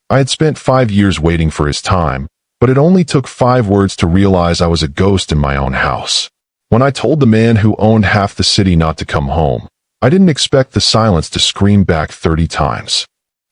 I had spent 5 years waiting for his time, but it only took 5 words to realize I was a ghost in my own house. When I told the man who owned half the city not to come home, I didn't expect the silence to scream back 30 times.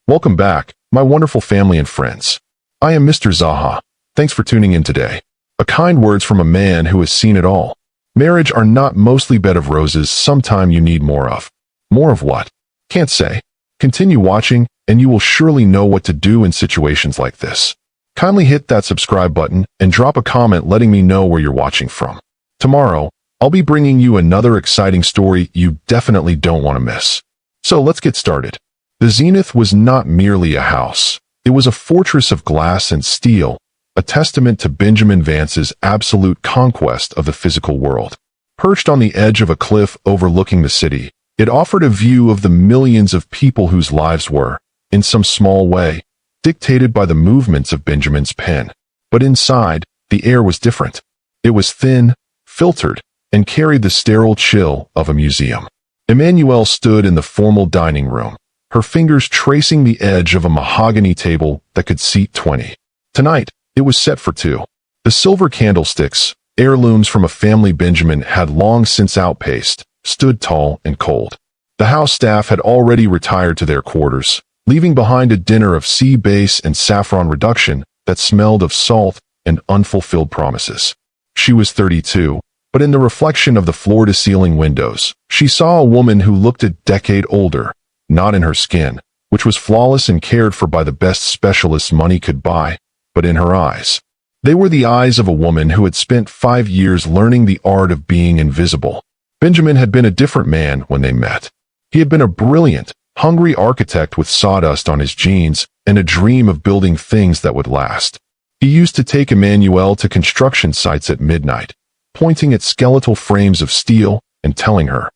Welcome back, my wonderful family and friends. I am Mr. ZAHA. Thanks for tuning in today. A kind words from a man who has seen it all. Marriage are not mostly bed of roses, sometime you need more of. More of what? Can't say. Continue watching, and you will surely know what to do in situations like this. Kindly hit that subscribe button and drop a comment letting me know where you're watching from. Tomorrow, I'll be bringing you another exciting story you definitely don't want to miss. So let's get started. The Zenith was not merely a house. It was a fortress of glass and steel, a testament to Benjamin Vance's absolute conquest of the physical world. Perched on the edge of a cliff overlooking the city, it offered a view of the millions of people whose lives were, in some small way, dictated by the movements of Benjamin's pen. But inside, the air was different. It was thin, filtered, and carried the sterile chill of a museum. Emmanuelle stood in the formal dining room, her fingers tracing the edge of a mahogany table that could seat 20. Tonight, it was set for 2. The silver candlesticks, heirlooms from a family Benjamin had long since outpaced, stood tall and cold. The house staff had already retired to their quarters, leaving behind a dinner of sea bass and saffron reduction that smelled of salt and unfulfilled promises. She was 32, but in the reflection of the floor-to-ceiling windows, she saw a woman who looked a decade older, not in her skin, which was flawless and cared for by the best specialists money could buy, but in her eyes. They were the eyes of a woman who had spent 5 years learning the art of being invisible. Benjamin had been a different man when they met. He had been a brilliant, hungry architect with sawdust on his jeans and a dream of building things that would last. He used to take Emmanuelle to construction sites at midnight, pointing at skeletal frames of steel and telling her,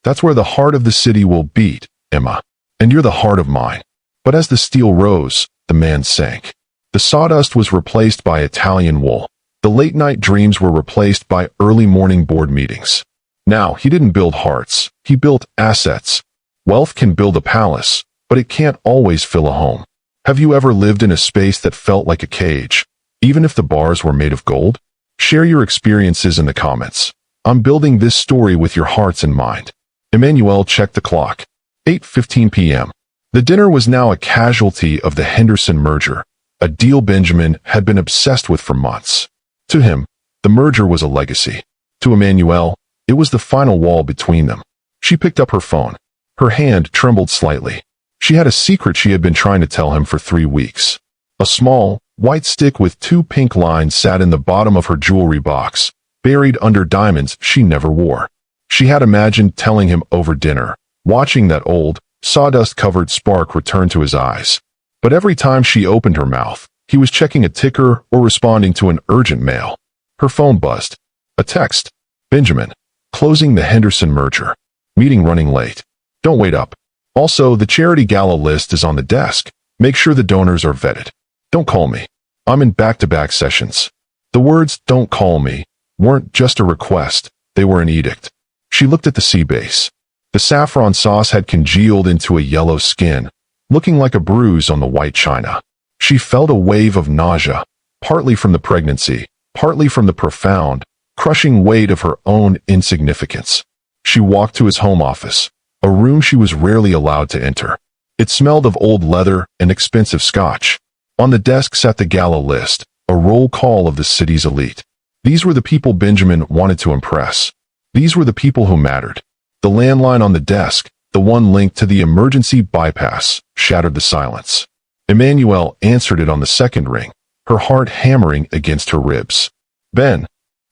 "That's where the heart of the city will beat, Emma, and you're the heart of mine." But as the steel rose, the man sank. The sawdust was replaced by Italian wool. The late-night dreams were replaced by early morning board meetings. Now, he didn't build hearts, he built assets. Wealth can build a palace, but it can't always fill a home. Have you ever lived in a space that felt like a cage, even if the bars were made of gold? Share your experiences in the comments. I'm building this story with your hearts in mind. Emmanuelle checked the clock. 8:15 p.m. The dinner was now a casualty of the Henderson merger, a deal Benjamin had been obsessed with for months. To him, the merger was a legacy. To Emmanuelle, it was the final wall between them. She picked up her phone. Her hand trembled slightly. She had a secret she had been trying to tell him for 3 weeks. A small, white stick with 2 pink lines sat in the bottom of her jewelry box, buried under diamonds she never wore. She had imagined telling him over dinner, watching that old, sawdust-covered spark return to his eyes. But every time she opened her mouth, he was checking a ticker or responding to an urgent mail. Her phone buzzed. A text. "Benjamin. Closing the Henderson merger. Meeting running late. Don't wait up. Also, the charity gala list is on the desk. Make sure the donors are vetted. Don't call me. I'm in back-to-back sessions." The words, "don't call me," weren't just a request, they were an edict. She looked at the sea base. The saffron sauce had congealed into a yellow skin, looking like a bruise on the white china. She felt a wave of nausea, partly from the pregnancy, partly from the profound, crushing weight of her own insignificance. She walked to his home office, a room she was rarely allowed to enter. It smelled of old leather and expensive scotch. On the desk sat the gala list, a roll call of the city's elite. These were the people Benjamin wanted to impress. These were the people who mattered. The landline on the desk, the one linked to the emergency bypass, shattered the silence. Emmanuelle answered it on the second ring, her heart hammering against her ribs. "Ben."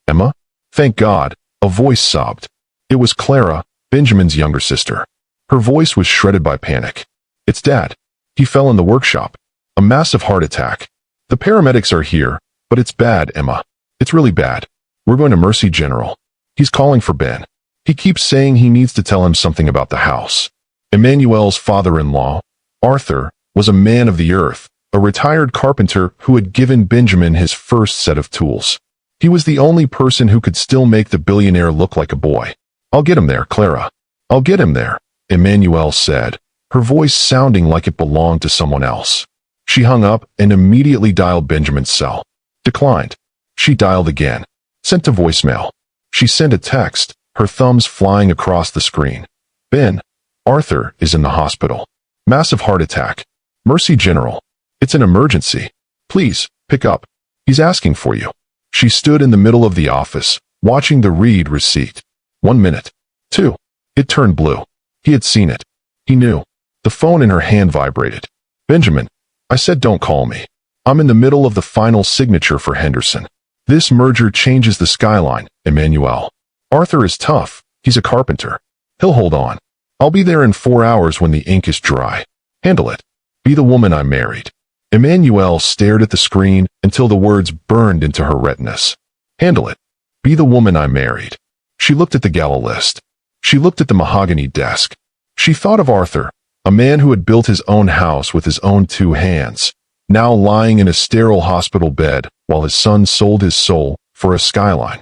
"Emma?" "Thank God," a voice sobbed. It was Clara, Benjamin's younger sister. Her voice was shredded by panic. "It's Dad. He fell in the workshop. A massive heart attack. The paramedics are here, but it's bad, Emma. It's really bad. We're going to Mercy General. He's calling for Ben. He keeps saying he needs to tell him something about the house." Emmanuelle's father-in-law, Arthur, was a man of the earth, a retired carpenter who had given Benjamin his first set of tools. He was the only person who could still make the billionaire look like a boy. "I'll get him there, Clara. I'll get him there," Emmanuelle said, her voice sounding like it belonged to someone else. She hung up and immediately dialed Benjamin's cell. Declined. She dialed again. Sent to voicemail. She sent a text, her thumbs flying across the screen. Ben, Arthur is in the hospital. Massive heart attack. Mercy General. It's an emergency. Please, pick up. He's asking for you. She stood in the middle of the office, watching the read receipt. 1 minute. 2. It turned blue. He had seen it. He knew. The phone in her hand vibrated. Benjamin, I said don't call me. I'm in the middle of the final signature for Henderson. This merger changes the skyline, Emmanuel. Arthur is tough. He's a carpenter. He'll hold on. I'll be there in 4 hours when the ink is dry. Handle it. Be the woman I married. Emmanuel stared at the screen until the words burned into her retinas. Handle it. Be the woman I married. She looked at the gala list. She looked at the mahogany desk. She thought of Arthur, a man who had built his own house with his own 2 hands, now lying in a sterile hospital bed while his son sold his soul for a skyline.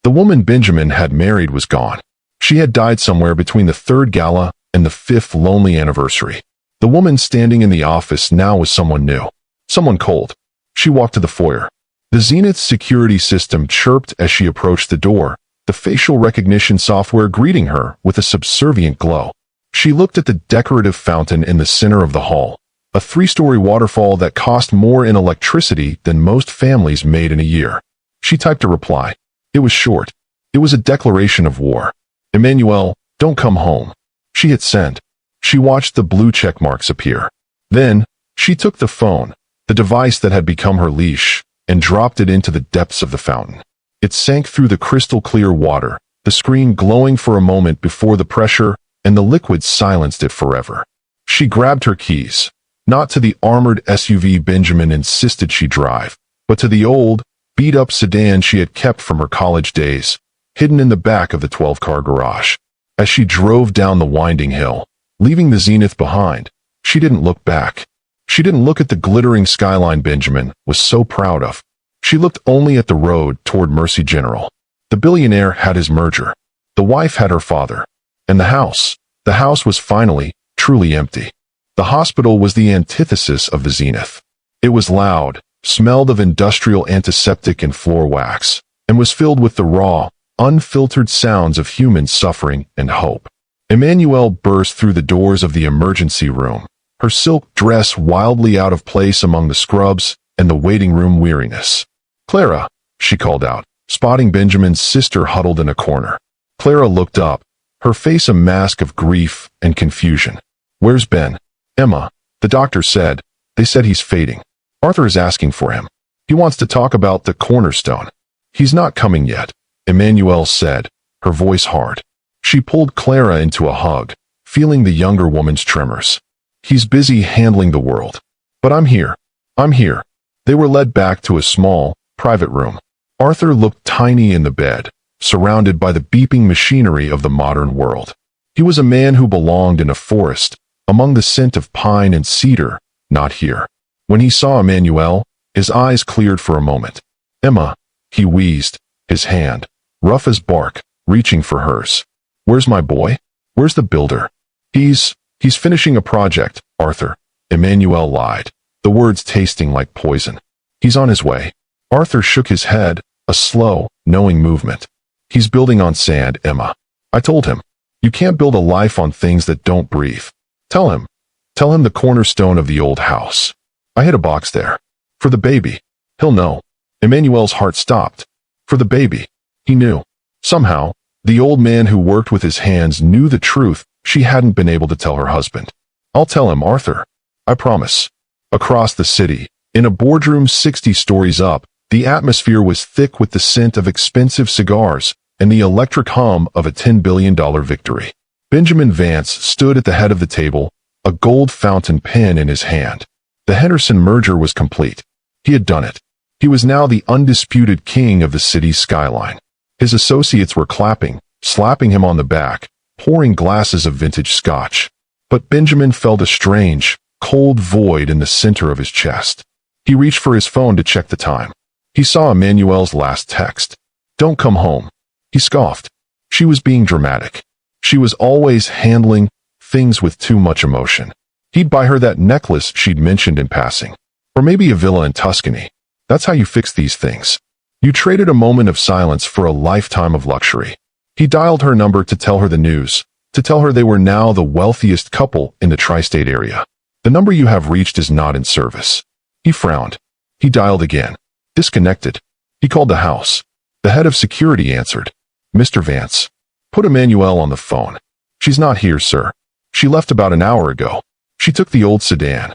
The woman Benjamin had married was gone. She had died somewhere between the 3rd gala and the 5th lonely anniversary. The woman standing in the office now was someone new, someone cold. She walked to the foyer. The Zenith security system chirped as she approached the door, the facial recognition software greeting her with a subservient glow. She looked at the decorative fountain in the center of the hall, a 3-story waterfall that cost more in electricity than most families made in a year. She typed a reply. It was short. It was a declaration of war. Emmanuel, don't come home. She hit send. She watched the blue check marks appear. Then, she took the phone, the device that had become her leash, and dropped it into the depths of the fountain. It sank through the crystal-clear water, the screen glowing for a moment before the pressure, and the liquid silenced it forever. She grabbed her keys, not to the armored SUV Benjamin insisted she drive, but to the old, beat-up sedan she had kept from her college days, hidden in the back of the 12-car garage. As she drove down the winding hill, leaving the Zenith behind, she didn't look back. She didn't look at the glittering skyline Benjamin was so proud of. She looked only at the road toward Mercy General. The billionaire had his merger. The wife had her father. And the house was finally, truly empty. The hospital was the antithesis of the Zenith. It was loud, smelled of industrial antiseptic and floor wax, and was filled with the raw, unfiltered sounds of human suffering and hope. Emmanuel burst through the doors of the emergency room, her silk dress wildly out of place among the scrubs and the waiting room weariness. Clara, she called out, spotting Benjamin's sister huddled in a corner. Clara looked up, her face a mask of grief and confusion. Where's Ben? Emma, the doctor said. They said he's fading. Arthur is asking for him. He wants to talk about the cornerstone. He's not coming yet, Emmanuel said, her voice hard. She pulled Clara into a hug, feeling the younger woman's tremors. He's busy handling the world. But I'm here. I'm here. They were led back to a small, private room. Arthur looked tiny in the bed, surrounded by the beeping machinery of the modern world. He was a man who belonged in a forest, among the scent of pine and cedar, not here. When he saw Emmanuel, his eyes cleared for a moment. Emma, he wheezed, his hand, rough as bark, reaching for hers. Where's my boy? Where's the builder? He's finishing a project, Arthur. Emmanuel lied, the words tasting like poison. He's on his way. Arthur shook his head, a slow, knowing movement. He's building on sand, Emma. I told him. You can't build a life on things that don't breathe. Tell him the cornerstone of the old house. I hit a box there. For the baby. He'll know. Emmanuel's heart stopped. For the baby. He knew. Somehow, the old man who worked with his hands knew the truth she hadn't been able to tell her husband. I'll tell him, Arthur. I promise. Across the city, in a boardroom 60 stories up, the atmosphere was thick with the scent of expensive cigars and the electric hum of a $10 billion victory. Benjamin Vance stood at the head of the table, a gold fountain pen in his hand. The Henderson merger was complete. He had done it. He was now the undisputed king of the city's skyline. His associates were clapping, slapping him on the back, pouring glasses of vintage scotch. But Benjamin felt a strange, cold void in the center of his chest. He reached for his phone to check the time. He saw Emmanuel's last text. Don't come home. He scoffed. She was being dramatic. She was always handling things with too much emotion. He'd buy her that necklace she'd mentioned in passing. Or maybe a villa in Tuscany. That's how you fix these things. You traded a moment of silence for a lifetime of luxury. He dialed her number to tell her the news, to tell her they were now the wealthiest couple in the tri-state area. The number you have reached is not in service. He frowned. He dialed again. Disconnected. He called the house. The head of security answered. Mr. Vance. Put Emmanuelle on the phone. She's not here, sir. She left about an hour ago. She took the old sedan.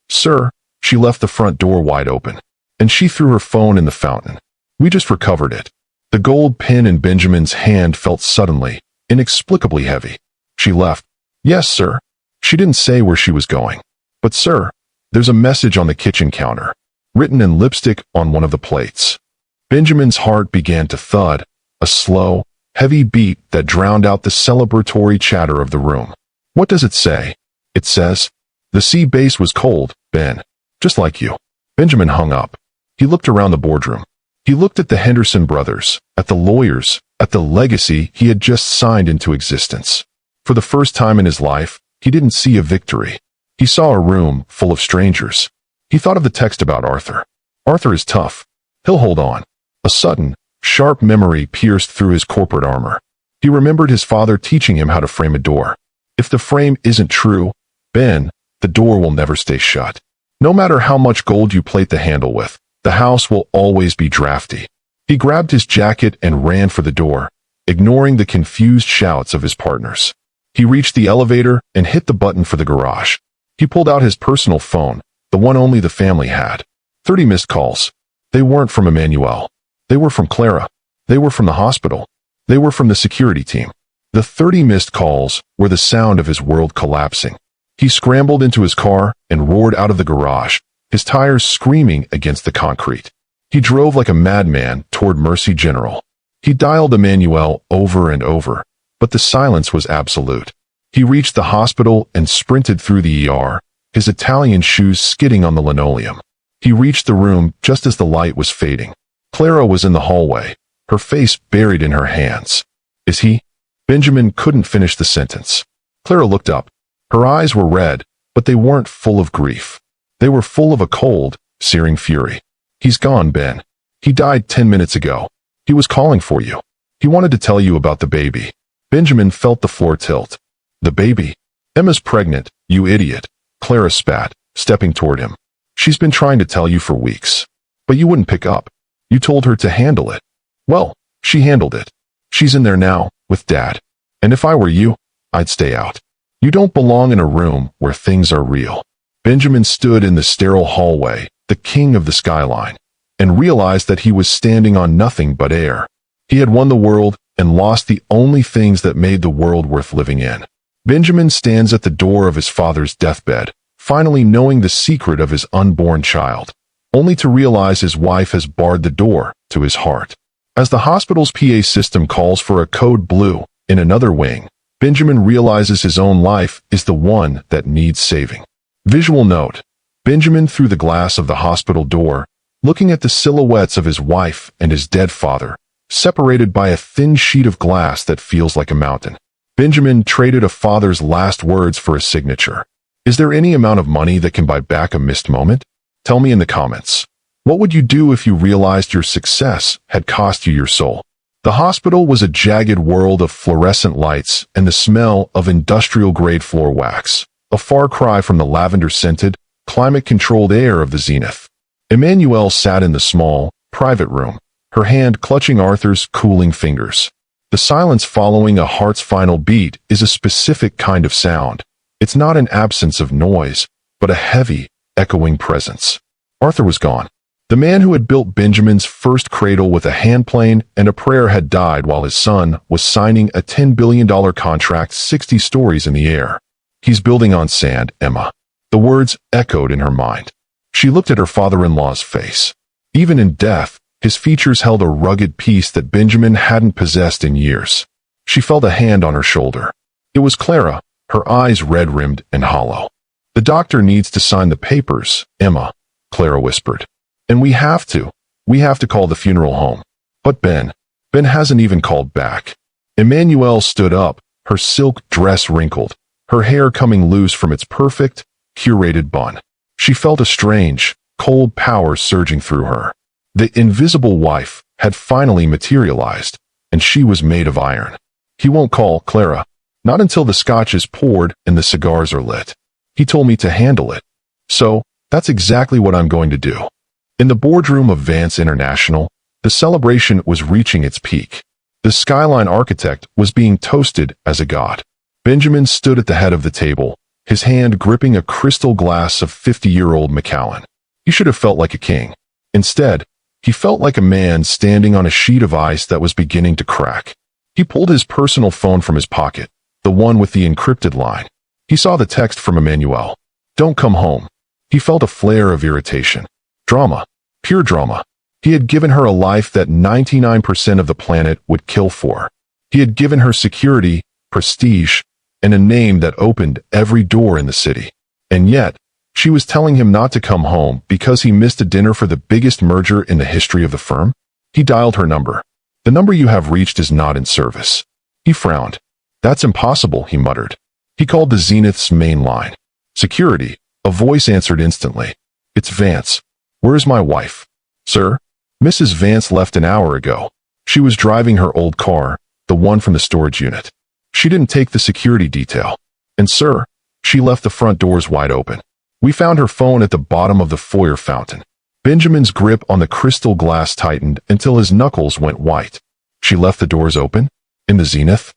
Sir, she left the front door wide open. And she threw her phone in the fountain. We just recovered it. The gold pin in Benjamin's hand felt suddenly, inexplicably heavy. She left. Yes, sir. She didn't say where she was going. But, sir, there's a message on the kitchen counter, written in lipstick on one of the plates. Benjamin's heart began to thud, a slow, heavy beat that drowned out the celebratory chatter of the room. What does it say? It says, "The sea base was cold, Ben. Just like you." Benjamin hung up. He looked around the boardroom. He looked at the Henderson brothers, at the lawyers, at the legacy he had just signed into existence. For the first time in his life, he didn't see a victory. He saw a room full of strangers. He thought of the text about Arthur. Arthur is tough. He'll hold on. A sudden, sharp memory pierced through his corporate armor. He remembered his father teaching him how to frame a door. If the frame isn't true, Ben, the door will never stay shut. No matter how much gold you plate the handle with, the house will always be drafty. He grabbed his jacket and ran for the door, ignoring the confused shouts of his partners. He reached the elevator and hit the button for the garage. He pulled out his personal phone, the one only the family had. 30 missed calls. They weren't from Emmanuelle. They were from Clara. They were from the hospital. They were from the security team. The 30 missed calls were the sound of his world collapsing. He scrambled into his car and roared out of the garage, his tires screaming against the concrete. He drove like a madman toward Mercy General. He dialed Emmanuelle over and over, but the silence was absolute. He reached the hospital and sprinted through the ER, his Italian shoes skidding on the linoleum. He reached the room just as the light was fading. Clara was in the hallway, her face buried in her hands. Is he? Benjamin couldn't finish the sentence. Clara looked up. Her eyes were red, but they weren't full of grief. They were full of a cold, searing fury. He's gone, Ben. He died 10 minutes ago. He was calling for you. He wanted to tell you about the baby. Benjamin felt the floor tilt. The baby? Emma's pregnant, you idiot. Clara spat, stepping toward him. She's been trying to tell you for weeks. But you wouldn't pick up. You told her to handle it. Well, she handled it. She's in there now, with Dad. And if I were you, I'd stay out. You don't belong in a room where things are real. Benjamin stood in the sterile hallway, the king of the skyline, and realized that he was standing on nothing but air. He had won the world and lost the only things that made the world worth living in. Benjamin stands at the door of his father's deathbed, finally knowing the secret of his unborn child, only to realize his wife has barred the door to his heart. As the hospital's PA system calls for a code blue in another wing, Benjamin realizes his own life is the one that needs saving. Visual note: Benjamin through the glass of the hospital door, looking at the silhouettes of his wife and his dead father, separated by a thin sheet of glass that feels like a mountain. Benjamin traded a father's last words for a signature. Is there any amount of money that can buy back a missed moment? Tell me in the comments. What would you do if you realized your success had cost you your soul? The hospital was a jagged world of fluorescent lights and the smell of industrial-grade floor wax, a far cry from the lavender-scented, climate-controlled air of the Zenith. Emmanuelle sat in the small, private room, her hand clutching Arthur's cooling fingers. The silence following a heart's final beat is a specific kind of sound. It's not an absence of noise, but a heavy, echoing presence. Arthur was gone. The man who had built Benjamin's first cradle with a handplane and a prayer had died while his son was signing a $10 billion contract 60 stories in the air. He's building on sand, Emma. The words echoed in her mind. She looked at her father-in-law's face. Even in death, his features held a rugged peace that Benjamin hadn't possessed in years. She felt a hand on her shoulder. It was Clara, her eyes red-rimmed and hollow. The doctor needs to sign the papers, Emma, Clara whispered. And we have to call the funeral home. But Ben hasn't even called back. Emmanuelle stood up, her silk dress wrinkled, her hair coming loose from its perfect, curated bun. She felt a strange, cold power surging through her. The invisible wife had finally materialized, and she was made of iron. He won't call Clara, not until the scotch is poured and the cigars are lit. He told me to handle it. So, that's exactly what I'm going to do. In the boardroom of Vance International, the celebration was reaching its peak. The skyline architect was being toasted as a god. Benjamin stood at the head of the table, his hand gripping a crystal glass of 50-year-old Macallan. He should have felt like a king. Instead, he felt like a man standing on a sheet of ice that was beginning to crack. He pulled his personal phone from his pocket, the one with the encrypted line. He saw the text from Emmanuel. Don't come home. He felt a flare of irritation. Drama. Pure drama. He had given her a life that 99% of the planet would kill for. He had given her security, prestige, and a name that opened every door in the city. And yet, she was telling him not to come home because he missed a dinner for the biggest merger in the history of the firm? He dialed her number. The number you have reached is not in service. He frowned. That's impossible, he muttered. He called the Zenith's main line. Security. A voice answered instantly. It's Vance. Where's my wife? Sir? Mrs. Vance left an hour ago. She was driving her old car, the one from the storage unit. She didn't take the security detail. And sir, she left the front doors wide open. We found her phone at the bottom of the foyer fountain. Benjamin's grip on the crystal glass tightened until his knuckles went white. She left the doors open? In the Zenith?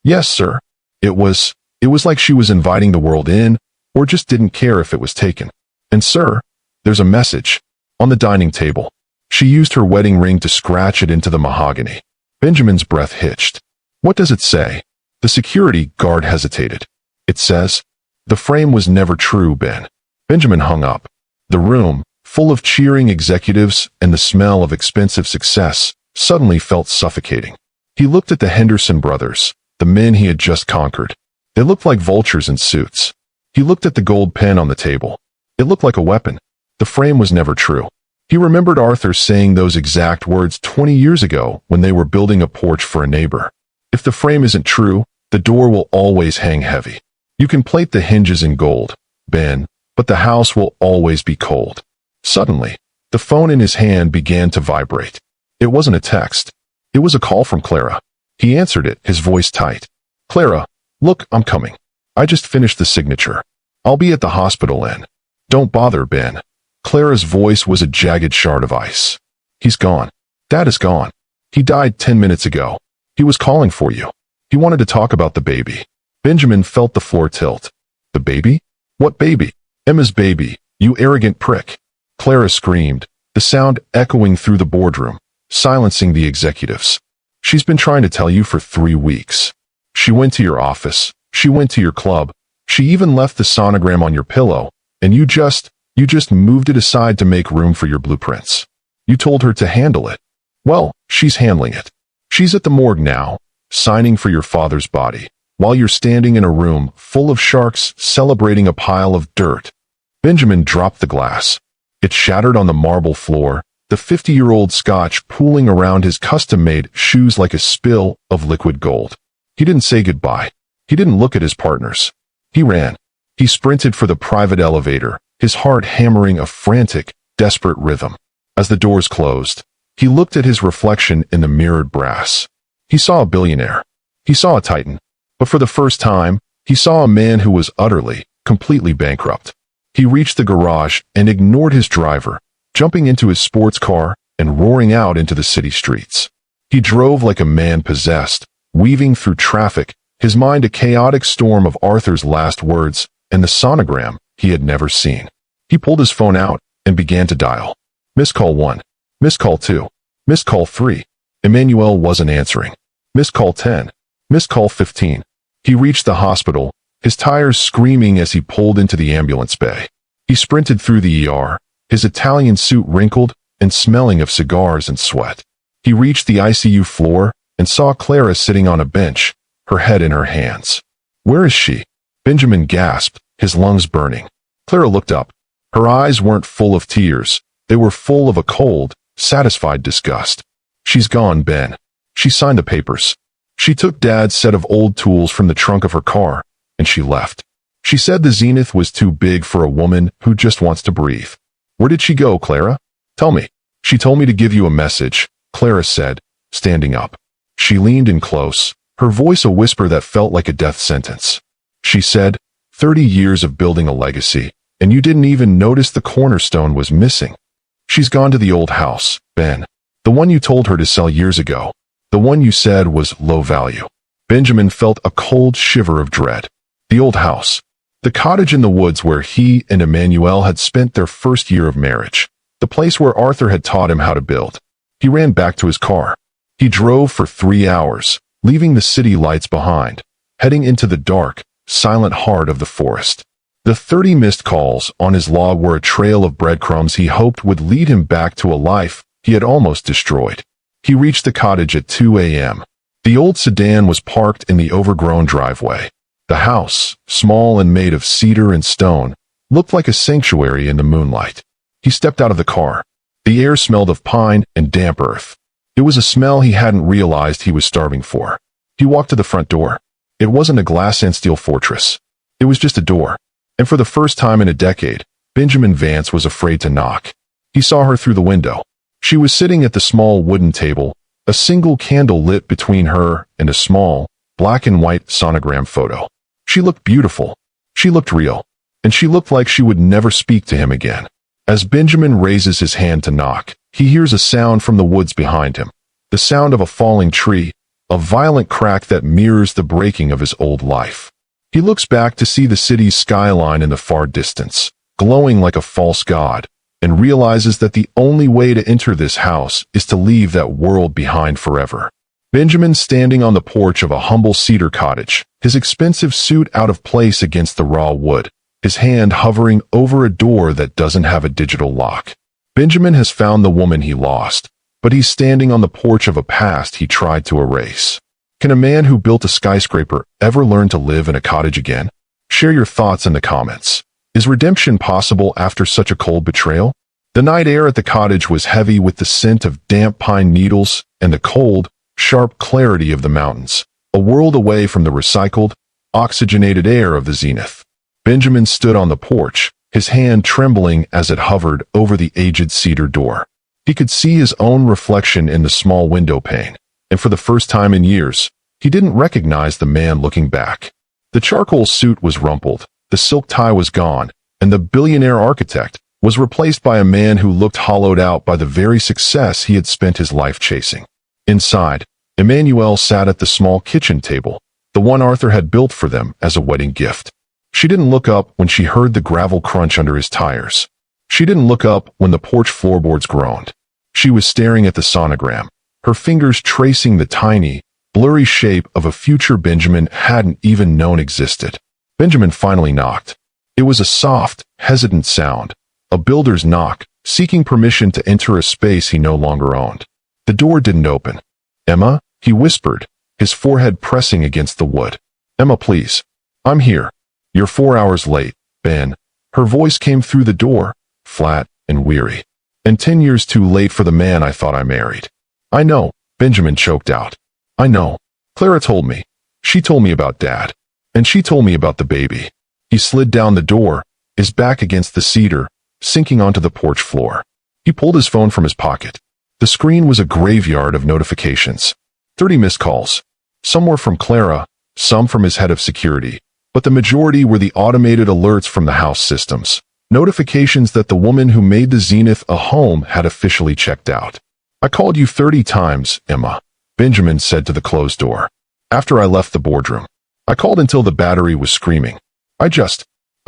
Yes, sir. It was like she was inviting the world in, or just didn't care if it was taken. And sir, there's a message. On the dining table. She used her wedding ring to scratch it into the mahogany. Benjamin's breath hitched. What does it say? The security guard hesitated. It says, the frame was never true, Ben. Benjamin hung up. The room, full of cheering executives and the smell of expensive success, suddenly felt suffocating. He looked at the Henderson brothers, the men he had just conquered. They looked like vultures in suits. He looked at the gold pen on the table. It looked like a weapon. The frame was never true. He remembered Arthur saying those exact words 20 years ago when they were building a porch for a neighbor. If the frame isn't true, the door will always hang heavy. You can plate the hinges in gold, Ben, but the house will always be cold. Suddenly, the phone in his hand began to vibrate. It wasn't a text. It was a call from Clara. He answered it, his voice tight. Clara, look, I'm coming. I just finished the signature. I'll be at the hospital and... Don't bother, Ben. Clara's voice was a jagged shard of ice. He's gone. Dad is gone. He died 10 minutes ago. He was calling for you. He wanted to talk about the baby. Benjamin felt the floor tilt. The baby? What baby? Emma's baby, you arrogant prick. Clara screamed, the sound echoing through the boardroom, silencing the executives. She's been trying to tell you for 3 weeks. She went to your office. She went to your club. She even left the sonogram on your pillow, and you just moved it aside to make room for your blueprints. You told her to handle it. Well, she's handling it. She's at the morgue now, signing for your father's body, while you're standing in a room full of sharks celebrating a pile of dirt. Benjamin dropped the glass. It shattered on the marble floor, the 50-year-old scotch pooling around his custom-made shoes like a spill of liquid gold. He didn't say goodbye. He didn't look at his partners. He ran. He sprinted for the private elevator, his heart hammering a frantic, desperate rhythm. As the doors closed, he looked at his reflection in the mirrored brass. He saw a billionaire. He saw a titan. But for the first time, he saw a man who was utterly, completely bankrupt. He reached the garage and ignored his driver, jumping into his sports car and roaring out into the city streets. He drove like a man possessed, weaving through traffic, his mind a chaotic storm of Arthur's last words and the sonogram he had never seen. He pulled his phone out and began to dial. Missed call 1. Missed call 2. Missed call 3. Emmanuel wasn't answering. Missed call 10. Missed call 15. He reached the hospital, his tires screaming as he pulled into the ambulance bay. He sprinted through the ER, his Italian suit wrinkled and smelling of cigars and sweat. He reached the ICU floor and saw Clara sitting on a bench, her head in her hands. Where is she? Benjamin gasped, his lungs burning. Clara looked up. Her eyes weren't full of tears. They were full of a cold, satisfied disgust. She's gone, Ben. She signed the papers. She took Dad's set of old tools from the trunk of her car, and she left. She said the zenith was too big for a woman who just wants to breathe. Where did she go, Clara? Tell me. She told me to give you a message, Clara said, standing up. She leaned in close, her voice a whisper that felt like a death sentence. She said, 30 years of building a legacy, and you didn't even notice the cornerstone was missing. She's gone to the old house, Ben. The one you told her to sell years ago. The one you said was low value. Benjamin felt a cold shiver of dread. The old house. The cottage in the woods where he and Emmanuel had spent their first year of marriage. The place where Arthur had taught him how to build. He ran back to his car. He drove for 3 hours, leaving the city lights behind, heading into the dark, silent heart of the forest. The 30 missed calls on his log were a trail of breadcrumbs he hoped would lead him back to a life he had almost destroyed. He reached the cottage at 2 a.m. The old sedan was parked in the overgrown driveway. The house, small and made of cedar and stone, looked like a sanctuary in the moonlight. He stepped out of the car. The air smelled of pine and damp earth. It was a smell he hadn't realized he was starving for. He walked to the front door. It wasn't a glass and steel fortress. It was just a door. And for the first time in a decade, Benjamin Vance was afraid to knock. He saw her through the window. She was sitting at the small wooden table, a single candle lit between her and a small, black and white sonogram photo. She looked beautiful. She looked real. And she looked like she would never speak to him again. As Benjamin raises his hand to knock, he hears a sound from the woods behind him. The sound of a falling tree, a violent crack that mirrors the breaking of his old life. He looks back to see the city's skyline in the far distance, glowing like a false god, and realizes that the only way to enter this house is to leave that world behind forever. Benjamin standing on the porch of a humble cedar cottage, his expensive suit out of place against the raw wood, his hand hovering over a door that doesn't have a digital lock. Benjamin has found the woman he lost, but he's standing on the porch of a past he tried to erase. Can a man who built a skyscraper ever learn to live in a cottage again? Share your thoughts in the comments. Is redemption possible after such a cold betrayal? The night air at the cottage was heavy with the scent of damp pine needles and the cold, sharp clarity of the mountains, a world away from the recycled, oxygenated air of the zenith. Benjamin stood on the porch, his hand trembling as it hovered over the aged cedar door. He could see his own reflection in the small window pane, and for the first time in years, he didn't recognize the man looking back. The charcoal suit was rumpled, the silk tie was gone, and the billionaire architect was replaced by a man who looked hollowed out by the very success he had spent his life chasing. Inside, Emmanuel sat at the small kitchen table, the one Arthur had built for them as a wedding gift. She didn't look up when she heard the gravel crunch under his tires. She didn't look up when the porch floorboards groaned. She was staring at the sonogram, her fingers tracing the tiny, blurry shape of a future Benjamin hadn't even known existed. Benjamin finally knocked. It was a soft, hesitant sound, a builder's knock, seeking permission to enter a space he no longer owned. The door didn't open. "Emma?" he whispered, his forehead pressing against the wood. "Emma, please. I'm here. You're 4 hours late, Ben." Her voice came through the door, flat and weary. "And 10 years too late for the man I thought I married." "I know," Benjamin choked out. "I know. Clara told me. She told me about Dad. And she told me about the baby." He slid down the door, his back against the cedar, sinking onto the porch floor. He pulled his phone from his pocket. The screen was a graveyard of notifications. 30 missed calls. Some were from Clara, some from his head of security, but the majority were the automated alerts from the house systems. Notifications that the woman who made the zenith a home had officially checked out. "I called you 30 times, Emma," Benjamin said to the closed door. "After I left the boardroom. I called until the battery was screaming. I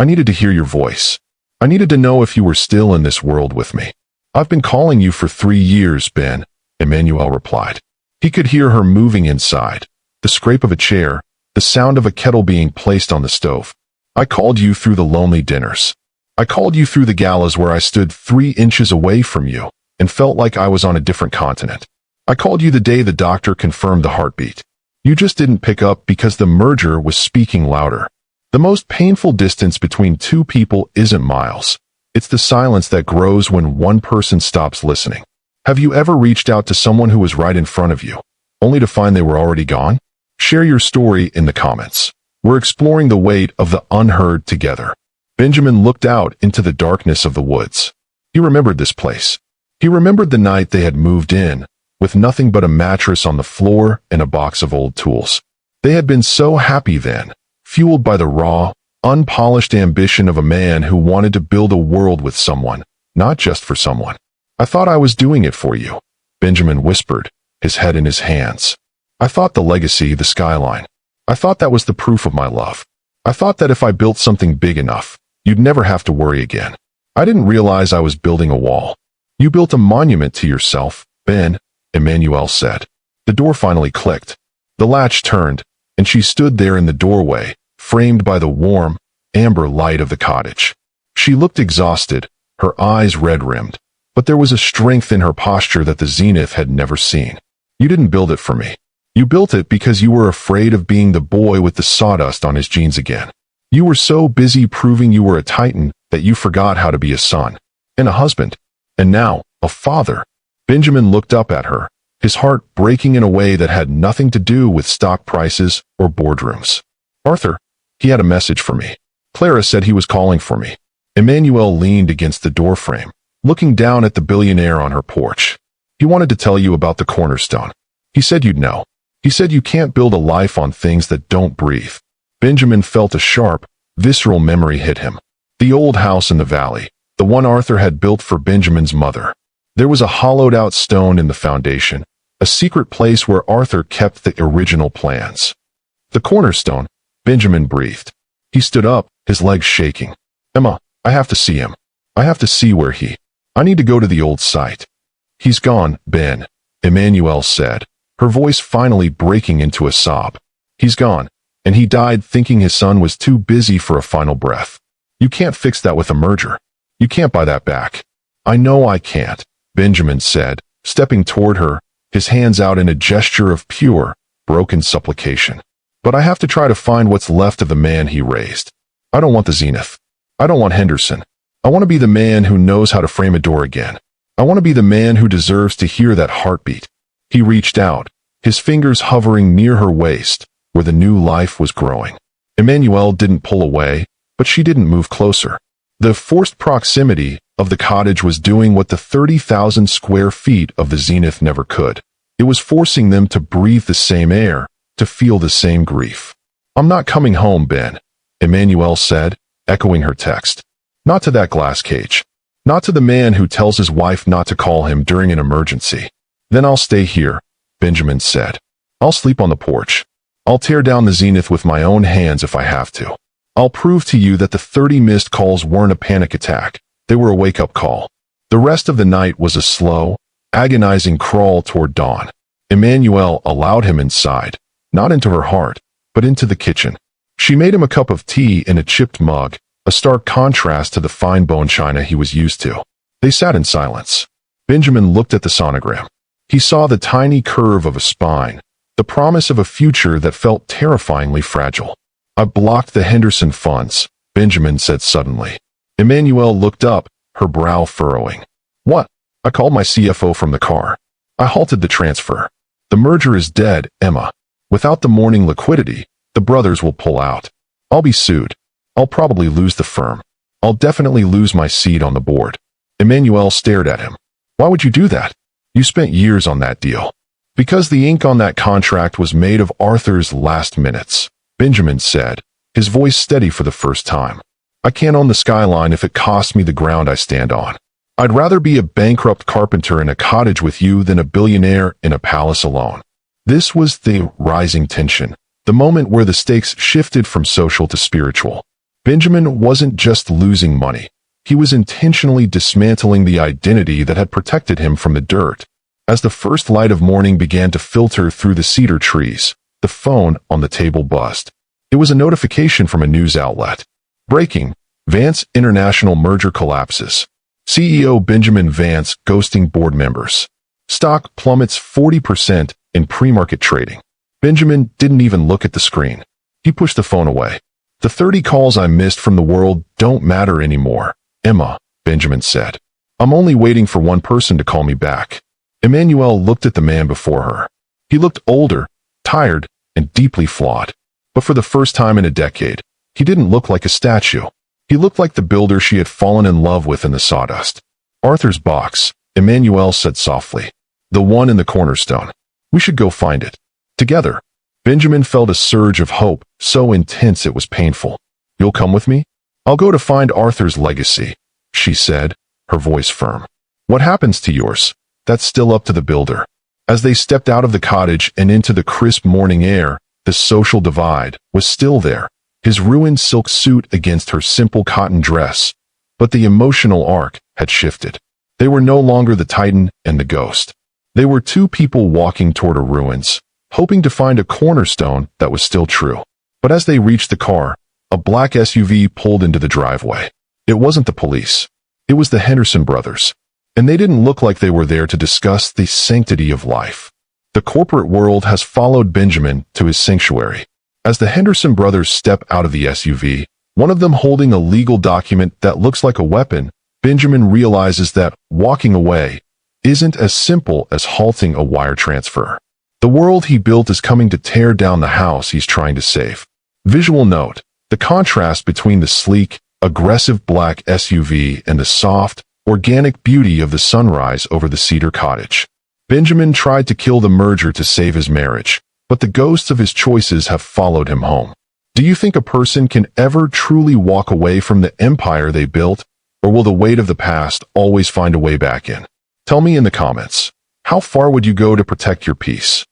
needed to hear your voice. I needed to know if you were still in this world with me." "I've been calling you for 3 years, Ben," Emmanuel replied. He could hear her moving inside, the scrape of a chair, the sound of a kettle being placed on the stove. "I called you through the lonely dinners. I called you through the galas where I stood 3 inches away from you and felt like I was on a different continent. I called you the day the doctor confirmed the heartbeat. You just didn't pick up because the merger was speaking louder. The most painful distance between two people isn't miles. It's the silence that grows when one person stops listening. Have you ever reached out to someone who was right in front of you, only to find they were already gone? Share your story in the comments. We're exploring the weight of the unheard together. Benjamin looked out into the darkness of the woods. He remembered this place. He remembered the night they had moved in, with nothing but a mattress on the floor and a box of old tools. They had been so happy then, fueled by the raw, unpolished ambition of a man who wanted to build a world with someone, not just for someone. I thought I was doing it for you, Benjamin whispered, his head in his hands. I thought the legacy, the skyline. I thought that was the proof of my love. I thought that if I built something big enough, you'd never have to worry again. I didn't realize I was building a wall. You built a monument to yourself, Ben, Emmanuel said. The door finally clicked. The latch turned, and she stood there in the doorway, framed by the warm, amber light of the cottage. She looked exhausted, her eyes red-rimmed, but there was a strength in her posture that the Zenith had never seen. You didn't build it for me. You built it because you were afraid of being the boy with the sawdust on his jeans again. You were so busy proving you were a titan that you forgot how to be a son, and a husband, and now, a father. Benjamin looked up at her, his heart breaking in a way that had nothing to do with stock prices or boardrooms. Arthur, he had a message for me. Clara said he was calling for me. Emmanuel leaned against the doorframe, looking down at the billionaire on her porch. He wanted to tell you about the cornerstone. He said you'd know. He said you can't build a life on things that don't breathe. Benjamin felt a sharp, visceral memory hit him. The old house in the valley, the one Arthur had built for Benjamin's mother. There was a hollowed-out stone in the foundation, a secret place where Arthur kept the original plans. The cornerstone, Benjamin breathed. He stood up, his legs shaking. Emma, I have to see him. I have to see where I need to go to the old site. He's gone, Ben, Emmanuel said, her voice finally breaking into a sob. He's gone, and he died thinking his son was too busy for a final breath. You can't fix that with a merger. You can't buy that back. I know I can't, Benjamin said, stepping toward her, his hands out in a gesture of pure, broken supplication. But I have to try to find what's left of the man he raised. I don't want the Zenith. I don't want Henderson. I want to be the man who knows how to frame a door again. I want to be the man who deserves to hear that heartbeat. He reached out, his fingers hovering near her waist, where the new life was growing. Emmanuel didn't pull away, but she didn't move closer. The forced proximity of the cottage was doing what the 30,000 square feet of the Zenith never could. It was forcing them to breathe the same air, to feel the same grief. I'm not coming home, Ben, Emmanuel said, echoing her text. Not to that glass cage. Not to the man who tells his wife not to call him during an emergency. Then I'll stay here, Benjamin said. I'll sleep on the porch. I'll tear down the Zenith with my own hands if I have to. I'll prove to you that the 30 missed calls weren't a panic attack. They were a wake-up call. The rest of the night was a slow, agonizing crawl toward dawn. Emmanuel allowed him inside, not into her heart, but into the kitchen. She made him a cup of tea in a chipped mug, a stark contrast to the fine bone china he was used to. They sat in silence. Benjamin looked at the sonogram. He saw the tiny curve of a spine, the promise of a future that felt terrifyingly fragile. I blocked the Henderson funds, Benjamin said suddenly. Emmanuel looked up, her brow furrowing. What? I called my CFO from the car. I halted the transfer. The merger is dead, Emma. Without the morning liquidity, the brothers will pull out. I'll be sued. I'll probably lose the firm. I'll definitely lose my seat on the board. Emmanuel stared at him. Why would you do that? You spent years on that deal. Because the ink on that contract was made of Arthur's last minutes, Benjamin said, his voice steady for the first time. I can't own the skyline if it costs me the ground I stand on. I'd rather be a bankrupt carpenter in a cottage with you than a billionaire in a palace alone. This was the rising tension, the moment where the stakes shifted from social to spiritual. Benjamin wasn't just losing money. He was intentionally dismantling the identity that had protected him from the dirt. As the first light of morning began to filter through the cedar trees, the phone on the table buzzed. It was a notification from a news outlet. Breaking, Vance International merger collapses. CEO Benjamin Vance ghosting board members. Stock plummets 40% in pre-market trading. Benjamin didn't even look at the screen. He pushed the phone away. The 30 calls I missed from the world don't matter anymore, Emma, Benjamin said. I'm only waiting for one person to call me back. Emmanuel looked at the man before her. He looked older, tired, and deeply flawed. But for the first time in a decade, he didn't look like a statue. He looked like the builder she had fallen in love with in the sawdust. "Arthur's box," Emmanuel said softly. "The one in the cornerstone. We should go find it. Together." Benjamin felt a surge of hope, so intense it was painful. "You'll come with me?" "I'll go to find Arthur's legacy," she said, her voice firm. "What happens to yours? That's still up to the builder." As they stepped out of the cottage and into the crisp morning air, the social divide was still there, his ruined silk suit against her simple cotton dress. But the emotional arc had shifted. They were no longer the Titan and the ghost. They were two people walking toward a ruins, hoping to find a cornerstone that was still true. But as they reached the car, a black SUV pulled into the driveway. It wasn't the police. It was the Henderson brothers. And they didn't look like they were there to discuss the sanctity of life. The corporate world has followed Benjamin to his sanctuary. As the Henderson brothers step out of the SUV, one of them holding a legal document that looks like a weapon, Benjamin realizes that walking away isn't as simple as halting a wire transfer. The world he built is coming to tear down the house he's trying to save. Visual note: the contrast between the sleek, aggressive black SUV and the soft, organic beauty of the sunrise over the cedar cottage. Benjamin tried to kill the merger to save his marriage, but the ghosts of his choices have followed him home. Do you think a person can ever truly walk away from the empire they built, or will the weight of the past always find a way back in? Tell me in the comments. How far would you go to protect your peace?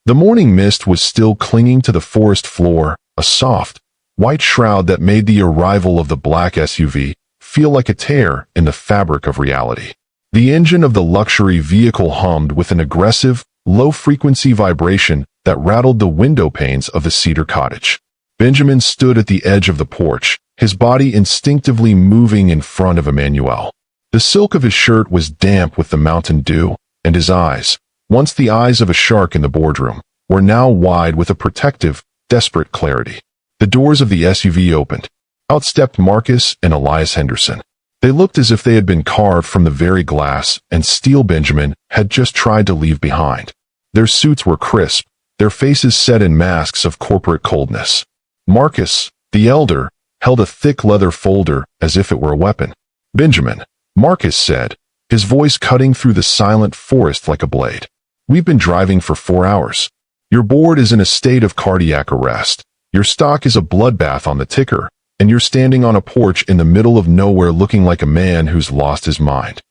The morning mist was still clinging to the forest floor, a soft, white shroud that made the arrival of the black SUV feel like a tear in the fabric of reality. The engine of the luxury vehicle hummed with an aggressive, low-frequency vibration that rattled the window panes of the cedar cottage. Benjamin stood at the edge of the porch, his body instinctively moving in front of Emmanuel. The silk of his shirt was damp with the mountain dew, and his eyes, once the eyes of a shark in the boardroom, were now wide with a protective, desperate clarity. The doors of the SUV opened. Out stepped Marcus and Elias Henderson. They looked as if they had been carved from the very glass and steel Benjamin had just tried to leave behind. Their suits were crisp, their faces set in masks of corporate coldness. Marcus, the elder, held a thick leather folder as if it were a weapon. "Benjamin," Marcus said, his voice cutting through the silent forest like a blade. "We've been driving for 4 hours. Your board is in a state of cardiac arrest. Your stock is a bloodbath on the ticker, and you're standing on a porch in the middle of nowhere looking like a man who's lost his mind."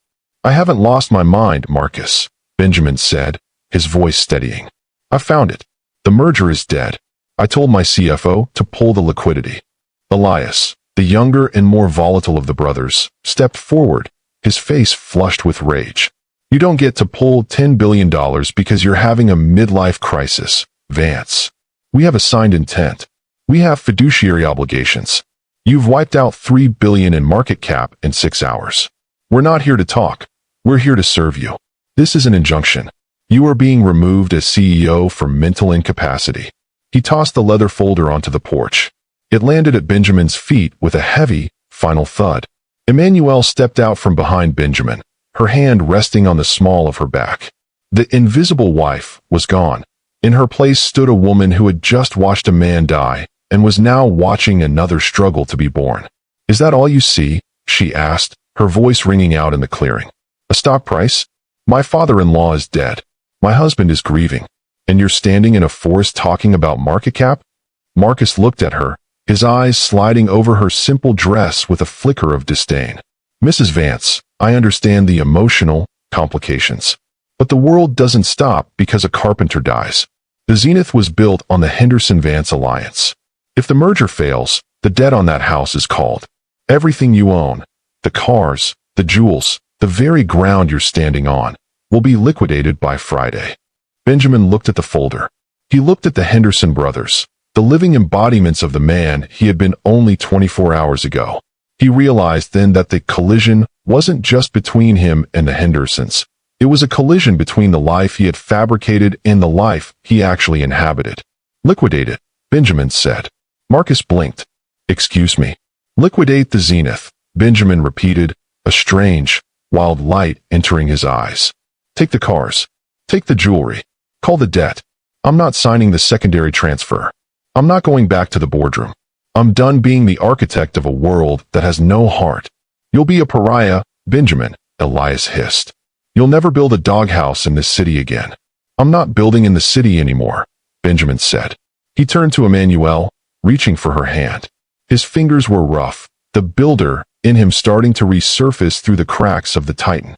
"I haven't lost my mind, Marcus," Benjamin said, his voice steadying. "I found it. The merger is dead. I told my CFO to pull the liquidity." Elias, the younger and more volatile of the brothers, stepped forward, his face flushed with rage. "You don't get to pull $10 billion because you're having a midlife crisis, Vance. We have a signed intent. We have fiduciary obligations. You've wiped out $3 billion in market cap in 6 hours. We're not here to talk. We're here to serve you. This is an injunction. You are being removed as CEO for mental incapacity." He tossed the leather folder onto the porch. It landed at Benjamin's feet with a heavy, final thud. Emmanuel stepped out from behind Benjamin, her hand resting on the small of her back. The invisible wife was gone. In her place stood a woman who had just watched a man die and was now watching another struggle to be born. "Is that all you see?" she asked, her voice ringing out in the clearing. "A stock price? My father-in-law is dead. My husband is grieving. And you're standing in a forest talking about market cap?" Marcus looked at her, his eyes sliding over her simple dress with a flicker of disdain. "Mrs. Vance, I understand the emotional complications. But the world doesn't stop because a carpenter dies. The Zenith was built on the Henderson-Vance alliance. If the merger fails, the debt on that house is called. Everything you own, the cars, the jewels, the very ground you're standing on, will be liquidated by Friday." Benjamin looked at the folder. He looked at the Henderson brothers, the living embodiments of the man he had been only 24 hours ago. He realized then that the collision wasn't just between him and the Hendersons. It was a collision between the life he had fabricated and the life he actually inhabited. "Liquidate it," Benjamin said. Marcus blinked. "Excuse me." "Liquidate the Zenith," Benjamin repeated, a strange, wild light entering his eyes. "Take the cars. Take the jewelry. Call the debt. I'm not signing the secondary transfer." I'm not going back to the boardroom. I'm done being the architect of a world that has no heart. You'll be a pariah, Benjamin, Elias hissed. You'll never build a doghouse in this city again. I'm not building in the city anymore, Benjamin said. He turned to Emmanuel, reaching for her hand. His fingers were rough, the builder in him starting to resurface through the cracks of the Titan.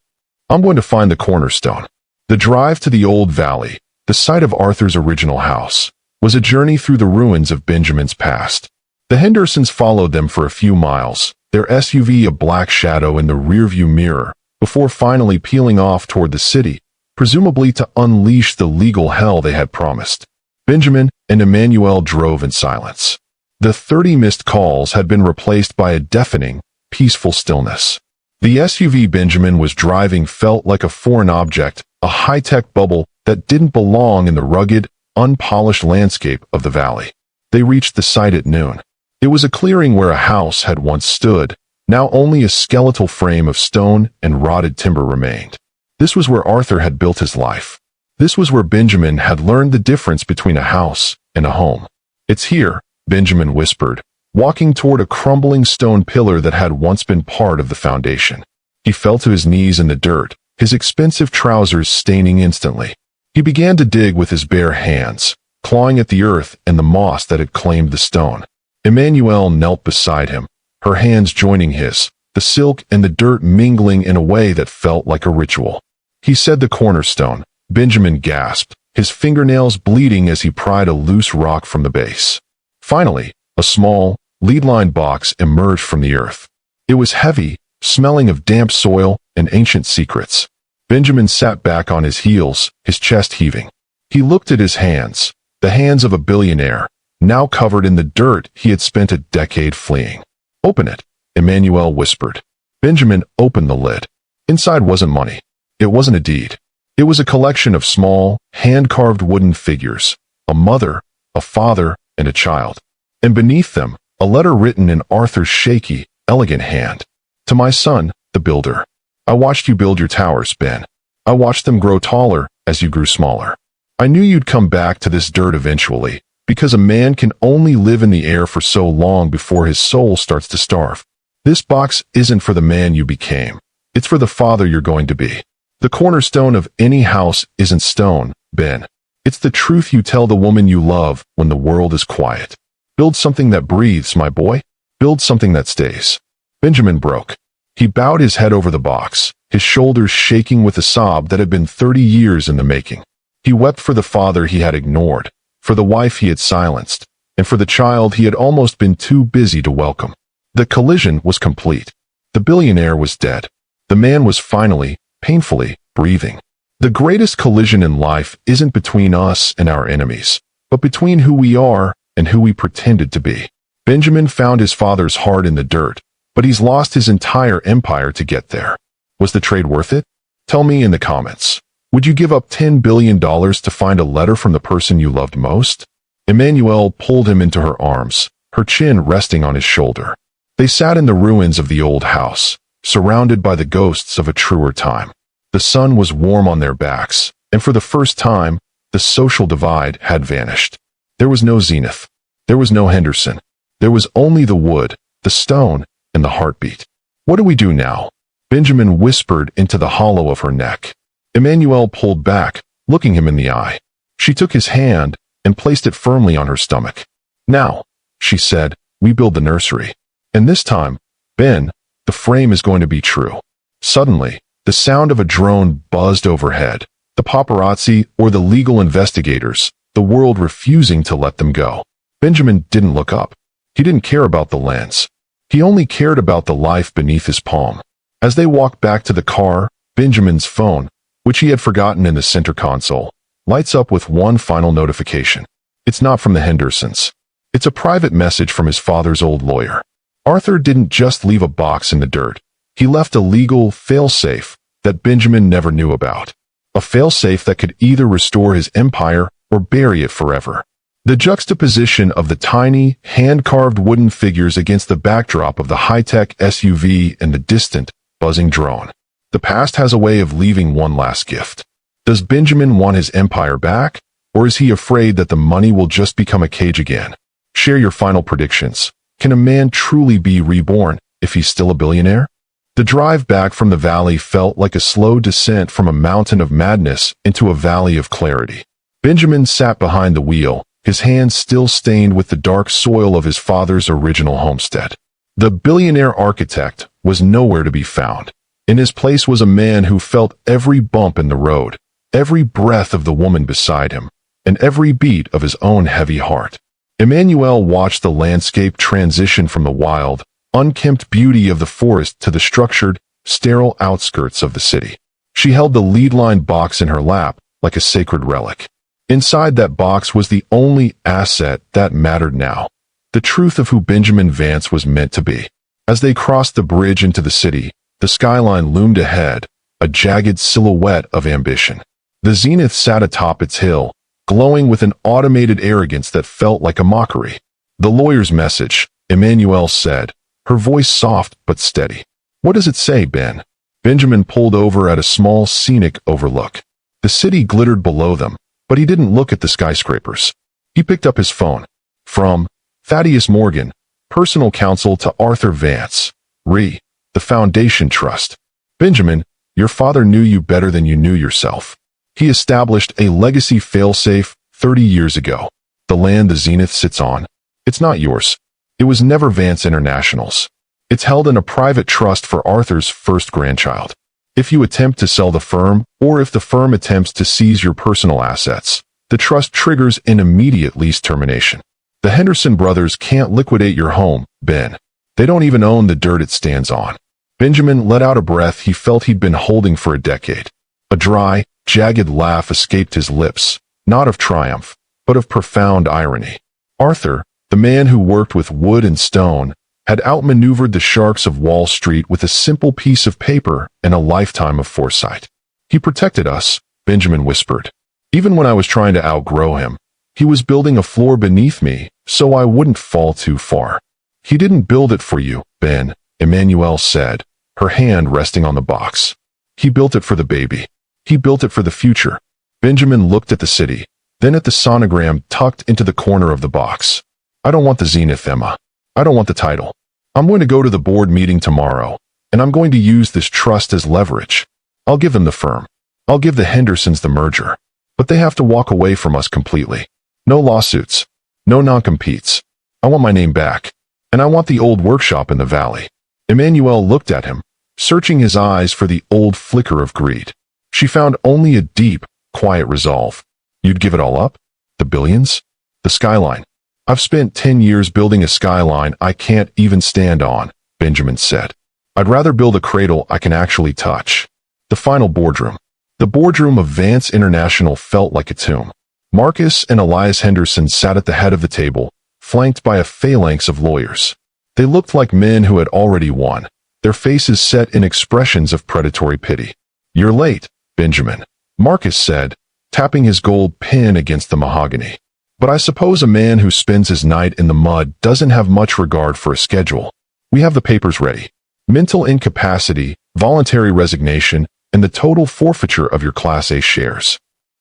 I'm going to find the cornerstone. The drive to the old valley, the site of Arthur's original house, was a journey through the ruins of Benjamin's past. The Hendersons followed them for a few miles, their SUV a black shadow in the rearview mirror, before finally peeling off toward the city, presumably to unleash the legal hell they had promised. Benjamin and Emmanuel drove in silence. The 30 missed calls had been replaced by a deafening, peaceful stillness. The SUV Benjamin was driving felt like a foreign object, a high-tech bubble that didn't belong in the rugged, unpolished landscape of the valley. They reached the site at noon. It was a clearing where a house had once stood. Now only a skeletal frame of stone and rotted timber remained. This was where Arthur had built his life. This was where Benjamin had learned the difference between a house and a home. It's here, Benjamin whispered, walking toward a crumbling stone pillar that had once been part of the foundation. He fell to his knees in the dirt, his expensive trousers staining instantly. He began to dig with his bare hands, clawing at the earth and the moss that had claimed the stone. Emmanuel knelt beside him, her hands joining his, the silk and the dirt mingling in a way that felt like a ritual. He said the cornerstone. Benjamin gasped, his fingernails bleeding as he pried a loose rock from the base. Finally, a small, lead-lined box emerged from the earth. It was heavy, smelling of damp soil and ancient secrets. Benjamin sat back on his heels, his chest heaving. He looked at his hands, the hands of a billionaire, now covered in the dirt he had spent a decade fleeing. Open it, Emmanuel whispered. Benjamin opened the lid. Inside wasn't money. It wasn't a deed. It was a collection of small, hand-carved wooden figures, a mother, a father, and a child. And beneath them, a letter written in Arthur's shaky, elegant hand. To my son, the builder. I watched you build your towers, Ben. I watched them grow taller as you grew smaller. I knew you'd come back to this dirt eventually, because a man can only live in the air for so long before his soul starts to starve. This box isn't for the man you became. It's for the father you're going to be. The cornerstone of any house isn't stone, Ben. It's the truth you tell the woman you love when the world is quiet. Build something that breathes, my boy. Build something that stays. Benjamin broke. He bowed his head over the box, his shoulders shaking with a sob that had been 30 years in the making. He wept for the father he had ignored, for the wife he had silenced, and for the child he had almost been too busy to welcome. The collision was complete. The billionaire was dead. The man was finally, painfully, breathing. The greatest collision in life isn't between us and our enemies, but between who we are and who we pretended to be. Benjamin found his father's heart in the dirt, but he's lost his entire empire to get there. Was the trade worth it? Tell me in the comments. Would you give up $10 billion to find a letter from the person you loved most? Emmanuel pulled him into her arms, her chin resting on his shoulder. They sat in the ruins of the old house, surrounded by the ghosts of a truer time. The sun was warm on their backs, and for the first time, the social divide had vanished. There was no Zenith. There was no Henderson. There was only the wood, the stone, and the heartbeat. What do we do now? Benjamin whispered into the hollow of her neck. Emmanuel pulled back, looking him in the eye. She took his hand and placed it firmly on her stomach. Now, she said, we build the nursery. And this time, Ben, the frame is going to be true. Suddenly, the sound of a drone buzzed overhead. The paparazzi or the legal investigators, the world refusing to let them go. Benjamin didn't look up. He didn't care about the lens. He only cared about the life beneath his palm. As they walked back to the car, Benjamin's phone, which he had forgotten in the center console, lights up with one final notification. It's not from the Hendersons. It's a private message from his father's old lawyer. Arthur didn't just leave a box in the dirt. He left a legal failsafe that Benjamin never knew about. A failsafe that could either restore his empire or bury it forever. The juxtaposition of the tiny, hand-carved wooden figures against the backdrop of the high-tech SUV and the distant, buzzing drone. The past has a way of leaving one last gift. Does Benjamin want his empire back, or is he afraid that the money will just become a cage again? Share your final predictions. Can a man truly be reborn if he's still a billionaire? The drive back from the valley felt like a slow descent from a mountain of madness into a valley of clarity. Benjamin sat behind the wheel, his hands still stained with the dark soil of his father's original homestead. The billionaire architect was nowhere to be found. In his place was a man who felt every bump in the road, every breath of the woman beside him, and every beat of his own heavy heart. Emmanuel watched the landscape transition from the wild, unkempt beauty of the forest to the structured, sterile outskirts of the city. She held the lead-lined box in her lap like a sacred relic. Inside that box was the only asset that mattered now, the truth of who Benjamin Vance was meant to be. As they crossed the bridge into the city, the skyline loomed ahead, a jagged silhouette of ambition. The zenith sat atop its hill, glowing with an automated arrogance that felt like a mockery. "The lawyer's message," Emmanuel said, her voice soft but steady. "What does it say, Ben?" Benjamin pulled over at a small scenic overlook. The city glittered below them, but he didn't look at the skyscrapers. He picked up his phone. From Thaddeus Morgan, personal counsel to Arthur Vance, Re. The Foundation Trust. "Benjamin, your father knew you better than you knew yourself. He established a legacy failsafe 30 years ago. The land the Zenith sits on, it's not yours. It was never Vance International's. It's held in a private trust for Arthur's first grandchild. If you attempt to sell the firm, or if the firm attempts to seize your personal assets, the trust triggers an immediate lease termination. The Henderson brothers can't liquidate your home, Ben. They don't even own the dirt it stands on." Benjamin let out a breath he felt he'd been holding for a decade. A dry, jagged laugh escaped his lips, not of triumph, but of profound irony. Arthur, the man who worked with wood and stone, had outmaneuvered the sharks of Wall Street with a simple piece of paper and a lifetime of foresight. "He protected us," Benjamin whispered. "Even when I was trying to outgrow him, he was building a floor beneath me so I wouldn't fall too far." "He didn't build it for you, Ben," Emmanuel said, her hand resting on the box. "He built it for the baby. He built it for the future." Benjamin looked at the city, then at the sonogram tucked into the corner of the box. "I don't want the zenith, Emma. I don't want the title. I'm going to go to the board meeting tomorrow, and I'm going to use this trust as leverage. I'll give them the firm. I'll give the Hendersons the merger. But they have to walk away from us completely. No lawsuits. No non-competes. I want my name back. And I want the old workshop in the valley." Emmanuel looked at him, searching his eyes for the old flicker of greed. She found only a deep, quiet resolve. "You'd give it all up? The billions? The skyline?" "I've spent 10 years building a skyline I can't even stand on," Benjamin said. "I'd rather build a cradle I can actually touch." The final boardroom. The boardroom of Vance International felt like a tomb. Marcus and Elias Henderson sat at the head of the table, flanked by a phalanx of lawyers. They looked like men who had already won, their faces set in expressions of predatory pity. "You're late, Benjamin," Marcus said, tapping his gold pen against the mahogany. "But I suppose a man who spends his night in the mud doesn't have much regard for a schedule. We have the papers ready. Mental incapacity, voluntary resignation, and the total forfeiture of your Class A shares."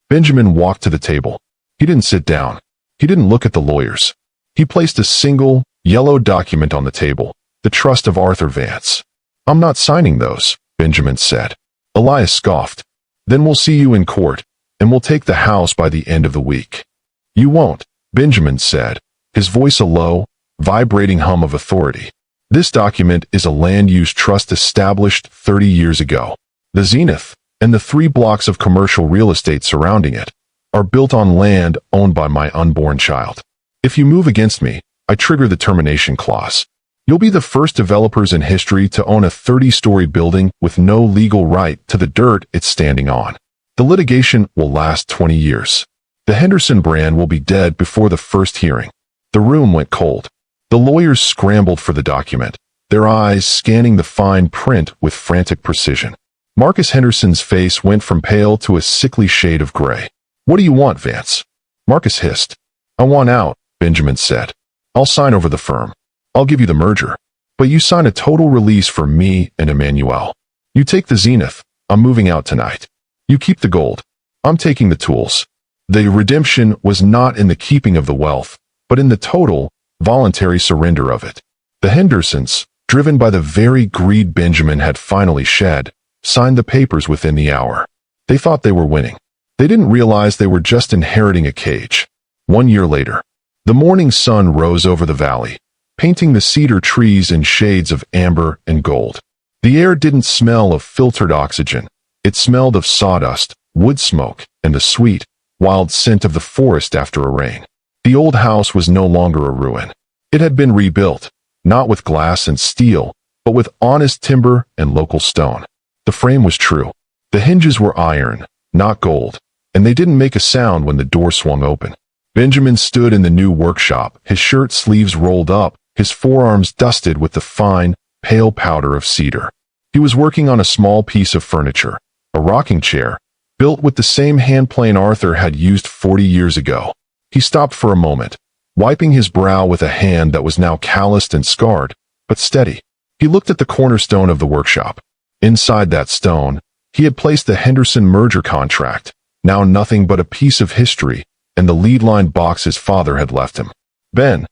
Benjamin walked to the table. He didn't sit down. He didn't look at the lawyers. He placed a single, yellow document on the table, the trust of Arthur Vance. "I'm not signing those," Benjamin said. Elias scoffed. "Then we'll see you in court, and we'll take the house by the end of the week." "You won't," Benjamin said, his voice a low, vibrating hum of authority. "This document is a land-use trust established 30 years ago. The Zenith, and the 3 blocks of commercial real estate surrounding it, are built on land owned by my unborn child. If you move against me, I trigger the termination clause. You'll be the first developers in history to own a 30-story building with no legal right to the dirt it's standing on. The litigation will last 20 years. The Henderson brand will be dead before the first hearing." The room went cold. The lawyers scrambled for the document, their eyes scanning the fine print with frantic precision. Marcus Henderson's face went from pale to a sickly shade of gray. "What do you want, Vance?" Marcus hissed. "I want out," Benjamin said. "I'll sign over the firm. I'll give you the merger. But you sign a total release for me and Emmanuel. You take the Zenith. I'm moving out tonight. You keep the gold. I'm taking the tools." The redemption was not in the keeping of the wealth, but in the total, voluntary surrender of it. The Hendersons, driven by the very greed Benjamin had finally shed, signed the papers within the hour. They thought they were winning. They didn't realize they were just inheriting a cage. 1 year later, the morning sun rose over the valley, painting the cedar trees in shades of amber and gold. The air didn't smell of filtered oxygen. It smelled of sawdust, wood smoke, and the sweet, wild scent of the forest after a rain. The old house was no longer a ruin. It had been rebuilt, not with glass and steel, but with honest timber and local stone. The frame was true. The hinges were iron, not gold, and they didn't make a sound when the door swung open. Benjamin stood in the new workshop, his shirt sleeves rolled up, his forearms dusted with the fine, pale powder of cedar. He was working on a small piece of furniture, a rocking chair, built with the same handplane Arthur had used 40 years ago. He stopped for a moment, wiping his brow with a hand that was now calloused and scarred, but steady. He looked at the cornerstone of the workshop. Inside that stone, he had placed the Henderson merger contract, now nothing but a piece of history, and the lead-line box his father had left him. Ben.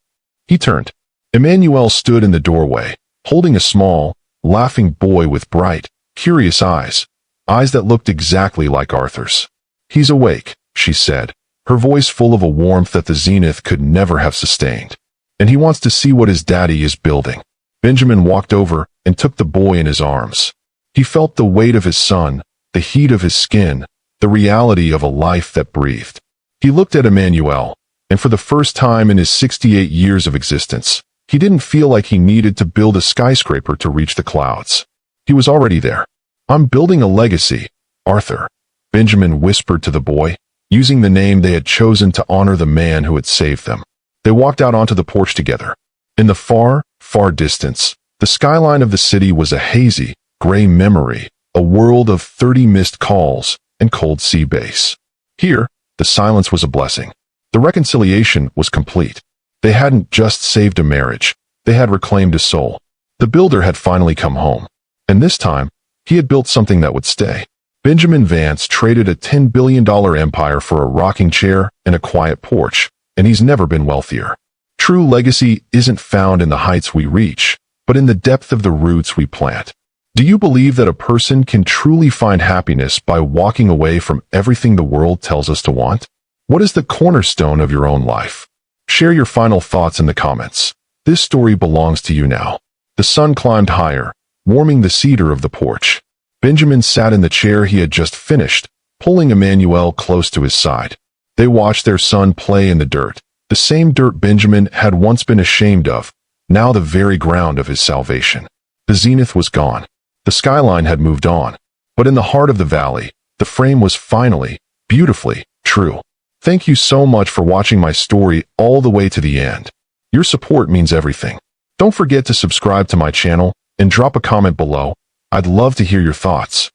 He turned. Emmanuel stood in the doorway, holding a small, laughing boy with bright, curious eyes that looked exactly like Arthur's. "He's awake," she said, her voice full of a warmth that the Zenith could never have sustained. "And he wants to see what his daddy is building." Benjamin walked over and took the boy in his arms. He felt the weight of his son, the heat of his skin, the reality of a life that breathed. He looked at Emmanuel, and for the first time in his 68 years of existence, he didn't feel like he needed to build a skyscraper to reach the clouds. He was already there. "I'm building a legacy, Arthur," Benjamin whispered to the boy, using the name they had chosen to honor the man who had saved them. They walked out onto the porch together. In the far, far distance, the skyline of the city was a hazy, gray memory, a world of 30 missed calls and cold sea base. Here, the silence was a blessing. The reconciliation was complete. They hadn't just saved a marriage, they had reclaimed a soul. The builder had finally come home. And this time, he had built something that would stay. Benjamin Vance traded a $10 billion empire for a rocking chair and a quiet porch, and he's never been wealthier. True legacy isn't found in the heights we reach, but in the depth of the roots we plant. Do you believe that a person can truly find happiness by walking away from everything the world tells us to want? What is the cornerstone of your own life? Share your final thoughts in the comments. This story belongs to you now. The sun climbed higher, warming the cedar of the porch. Benjamin sat in the chair he had just finished, pulling Emmanuel close to his side. They watched their son play in the dirt, the same dirt Benjamin had once been ashamed of, now the very ground of his salvation. The zenith was gone. The skyline had moved on. But in the heart of the valley, the frame was finally, beautifully, true. Thank you so much for watching my story all the way to the end. Your support means everything. Don't forget to subscribe to my channel and drop a comment below. I'd love to hear your thoughts.